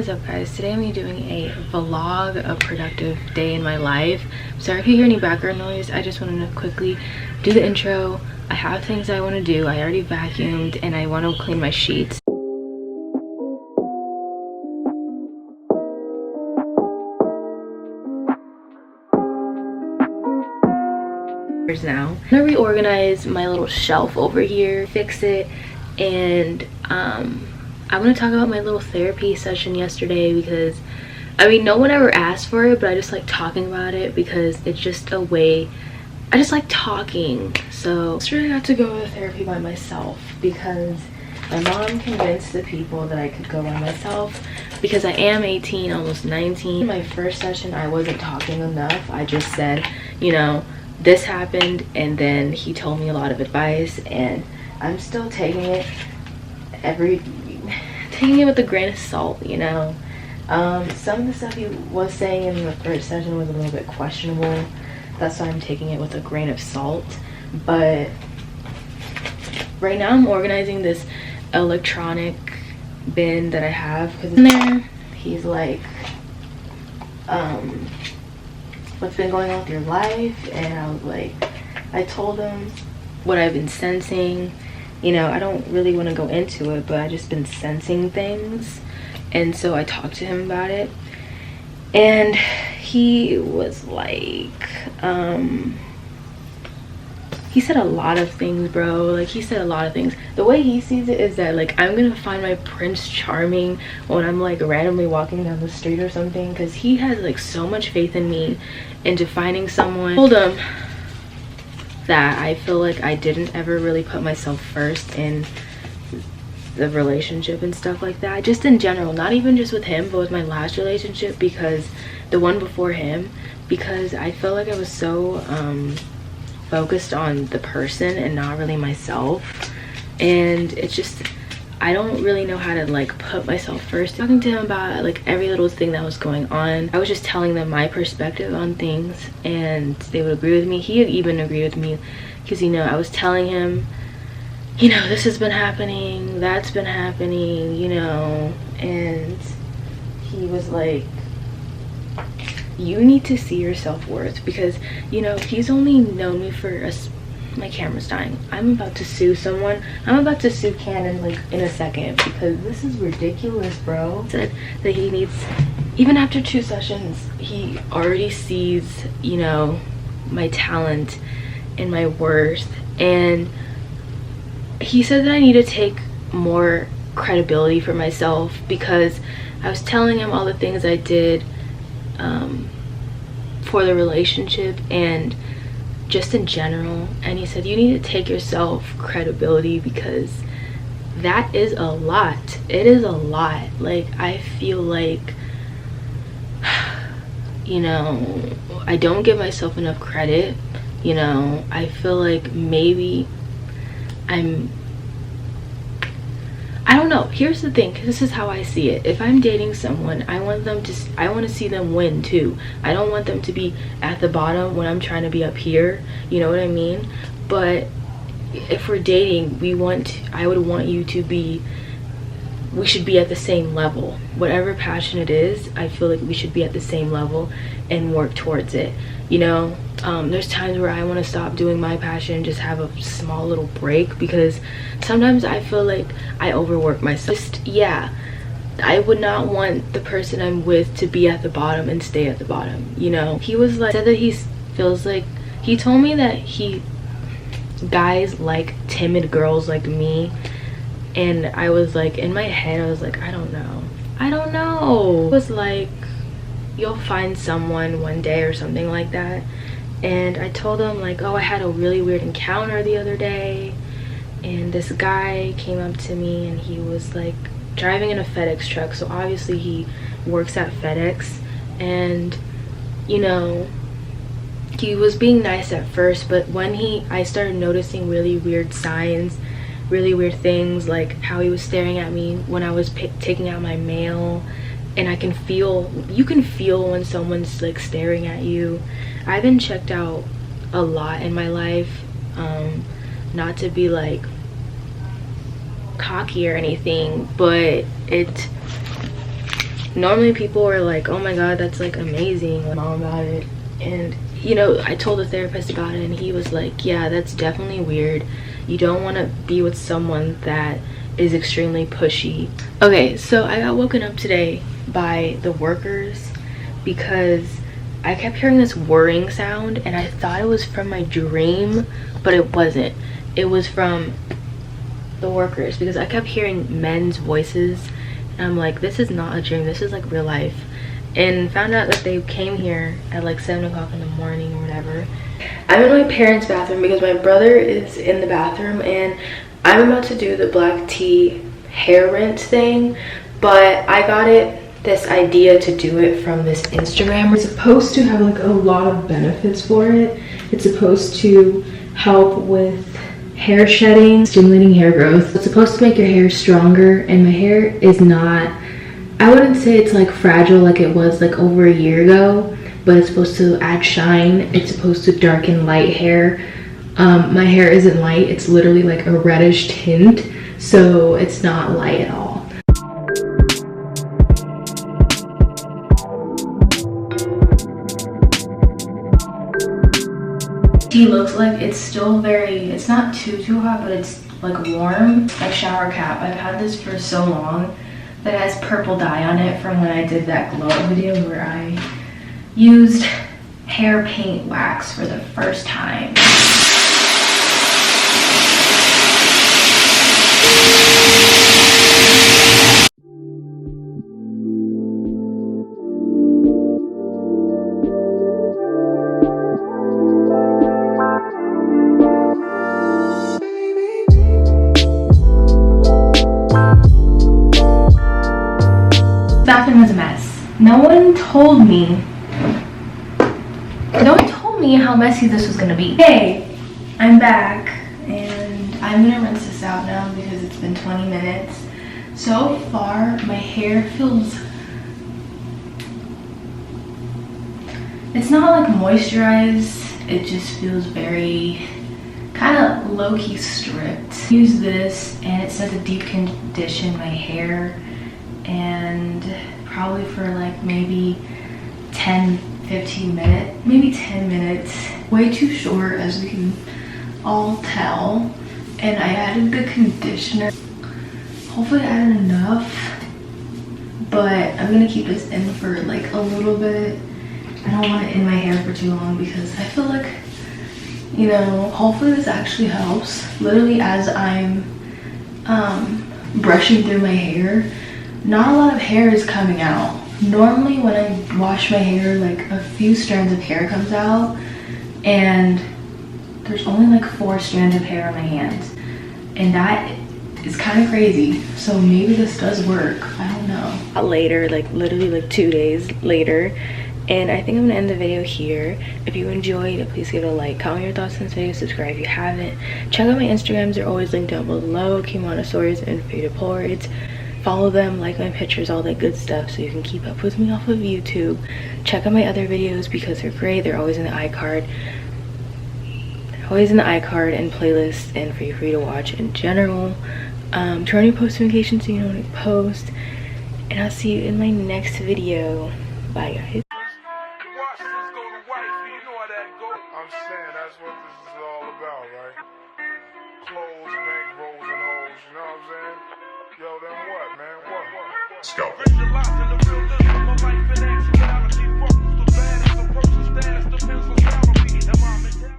is up, guys? Today I'm doing a vlog of productive day in my life. Sorry if you hear any background noise. I just wanted to quickly do the intro. I have things I want to do. I already vacuumed and I want to clean my sheets. Now I'm gonna reorganize my little shelf over here, fix it, and I want to talk about my little therapy session yesterday because I mean no one ever asked for it, but I just like talking about it because it's just a way I just like talking. So yesterday I got to go to therapy by myself because my mom convinced the people that I could go by myself because I am 18, almost 19. In my first session I wasn't talking enough. I just said, you know, this happened, and then he told me a lot of advice, and I'm still taking it with a grain of salt, you know. Some of the stuff he was saying in the first session was a little bit questionable. That's why I'm taking it with a grain of salt. But right now I'm organizing this electronic bin that I have because in there he's like, what's been going on with your life? And I was like, I told him what I've been sensing. You know, I don't really want to go into it, but I just been sensing things, and so I talked to him about it, and he was like, he said a lot of things, bro. Like, he said a lot of things. The way he sees it is that like I'm gonna find my Prince Charming when I'm like randomly walking down the street or something, because he has like so much faith in me into finding someone. I told him that I feel like I didn't ever really put myself first in the relationship and stuff like that, just in general, not even just with him but with my last relationship, because the one before him, because I felt like I was so focused on the person and not really myself, and it's just I don't really know how to like put myself first. Talking to him about like every little thing that was going on, I was just telling them my perspective on things, and they would agree with me. He would even agree with me because, you know, I was telling him, you know, this has been happening, that's been happening, you know, and he was like, you need to see your self-worth, because, you know, he's only known me for my camera's dying. I'm about to sue someone. I'm about to sue Canon like in a second because this is ridiculous, bro. Said that he needs, even after 2 sessions, he already sees, you know, my talent and my worth, and he said that I need to take more credibility for myself because I was telling him all the things I did for the relationship and just in general, and he said you need to take yourself credibility because that is a lot. It is a lot. Like, I feel like, you know, I don't give myself enough credit. You know, I feel like maybe I don't know. Here's the thing, 'cause this is how I see it. If I'm dating someone, I want to see them win too. I don't want them to be at the bottom when I'm trying to be up here. You know what I mean? But if we're dating, I would want you to be, we should be at the same level. Whatever passion it is, I feel like we should be at the same level and work towards it. You know, there's times where I want to stop doing my passion and just have a small little break because sometimes I feel like I overwork myself. Just, yeah, I would not want the person I'm with to be at the bottom and stay at the bottom, you know. He was like, said that he feels like, he told me that guys like timid girls like me, and I was like, in my head I was like, I don't know. It was like, you'll find someone one day or something like that. And I told him like, oh, I had a really weird encounter the other day, and this guy came up to me and he was like driving in a FedEx truck, so obviously he works at FedEx, and you know, he was being nice at first, but when I started noticing really weird signs, really weird things, like how he was staring at me when I was taking out my mail, and you can feel when someone's like staring at you. I've been checked out a lot in my life, not to be like cocky or anything, but normally people are like, oh my god, that's like amazing, mom about it. And you know, I told the therapist about it and he was like, yeah, that's definitely weird. You don't want to be with someone that is extremely pushy. Okay, so I got woken up today by the workers because I kept hearing this whirring sound and I thought it was from my dream, but it wasn't. It was from the workers because I kept hearing men's voices and I'm like, this is not a dream, this is like real life. And found out that they came here at like 7 o'clock in the morning or whatever. I'm in my parents' bathroom because my brother is in the bathroom and I'm about to do the black tea hair rinse thing, but I got this idea to do it from this Instagram. It's supposed to have like a lot of benefits for it. It's supposed to help with hair shedding, stimulating hair growth. It's supposed to make your hair stronger, and my hair is not, I wouldn't say it's like fragile like it was like over a year ago, but it's supposed to add shine. It's supposed to darken light hair. My hair isn't light, it's literally like a reddish tint, so it's not light at all. Tea looks like it's still very, it's not too hot, but it's like warm, like shower cap. I've had this for so long that it has purple dye on it from when I did that glow up video where I used hair paint wax for the first time. Bathroom was a mess. No one told me how messy this was gonna be. Hey, I'm back and I'm gonna rinse this out now because it's been 20 minutes. So far, my hair feels, it's not like moisturized, it just feels very kind of low-key stripped. Use this and it says to deep condition my hair, and probably for like maybe 10-15 minutes, maybe 10 minutes. Way too short, as we can all tell. And I added the conditioner. Hopefully I added enough, but I'm gonna keep this in for like a little bit. I don't want it in my hair for too long because I feel like, you know, hopefully this actually helps. Literally as I'm brushing through my hair, not a lot of hair is coming out. Normally when I wash my hair, like a few strands of hair comes out, and there's only like 4 strands of hair on my hands, and that is kind of crazy. So maybe this does work, I don't know. Later, like literally like 2 days later, and I think I'm gonna end the video here. If you enjoyed, please give it a like, comment your thoughts on this video, subscribe if you haven't. Check out my Instagrams, they're always linked down below, kymanachristineyt and faded polaroids. Follow them, like my pictures, all that good stuff, so you can keep up with me off of YouTube. Check out my other videos because they're great. They're always in the iCard. They're always in the iCard and playlist, and for you to watch in general. Turn on your post notifications so you know when I post. And I'll see you in my next video. Bye, guys. I'm saying that's what this is all about, right? Clothes, bank rolls, and hoes, you know what I'm saying? Yo, then what, man? What? Let's go.